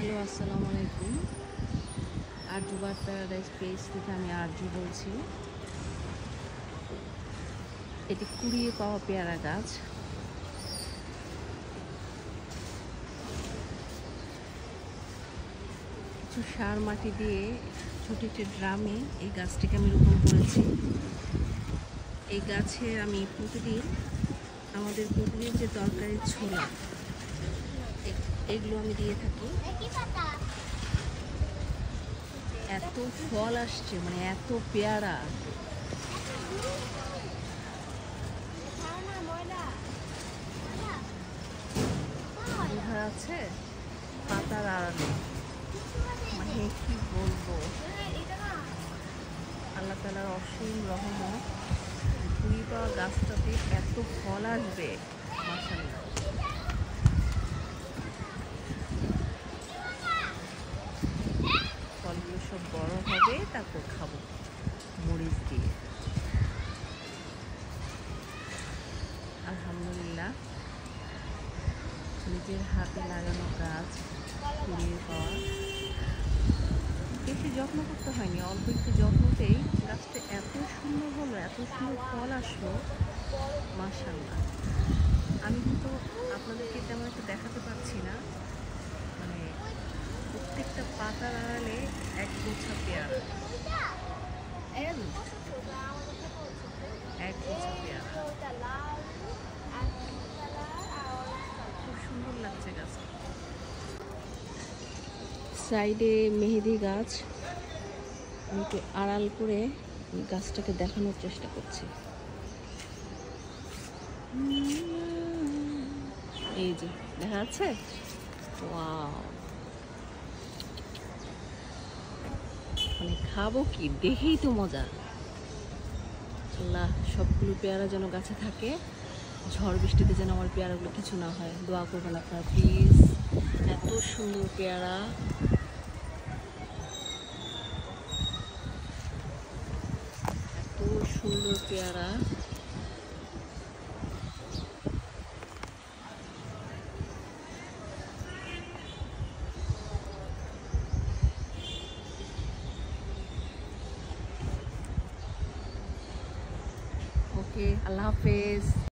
Hello, আসসালামু আলাইকুম। Arzu bird paradise page থেকে আমি আরজু বলছি। এটি কুড়িয়ে পাওয়া পেয়ারা গাছ। কিছু সার মাটি দিয়ে ছোট একটি ড্রামে এই গাছটিকে আমি রোপণ করেছি। এই গাছে আমি আমাদের প্রতিদিন যে তরকারি ছোলা এগুলো আমি দিয়ে থাকি। এত ফল আসছে, মানে এত পেয়ারা। বোঝা আছে পাতার আড়ালে, মানে কি বলবো, আল্লাহ তাআলার অসীম রহমত। কুড়ি পাওয়া গাছটাতে এত ফল আসবে, মাশাআল্লাহ। ফলগুলো সব বড় হবে, তারপর খাবো মরিচ দিয়ে। আলহামদুলিল্লাহ, নিজের হাতে লাগানো গাছ কুড়িয়ে পাওয়া। বেশি যত্ন করতে হয়নি, অল্প একটু যত্নতেই গাছটা এত সুন্দর হলো, এত সুন্দর ফল আসলো, মাশাআল্লাহ। আমি কিন্তু আপনাদেরকে তেমন একটা দেখাতে পারছি না, মানে প্রত্যেকটা পাতার আড়ালে এক গোছা পেয়ারা, এক গোছা পেয়ারা। খুব সুন্দর লাগছে গাছটা। সাইডে মেহেদি গাছ, আমি একটু আড়াল করে গাছটাকে দেখানোর চেষ্টা করছি। এই যে দেখা যাচ্ছে, ওয়াও, মানে খাবো কি, দেখেই তো মজা। আল্লাহ সবগুলো পেয়ারা যেন গাছে থাকে, ঝড় বৃষ্টিতে যেন আমার পেয়ারাগুলো কিছু না হয়। দোয়া করবেন আপনারা প্লিজ। এত সুন্দর পেয়ারা, এত সুন্দর পেয়ারা। ওকে, আল্লাহ হাফেজ।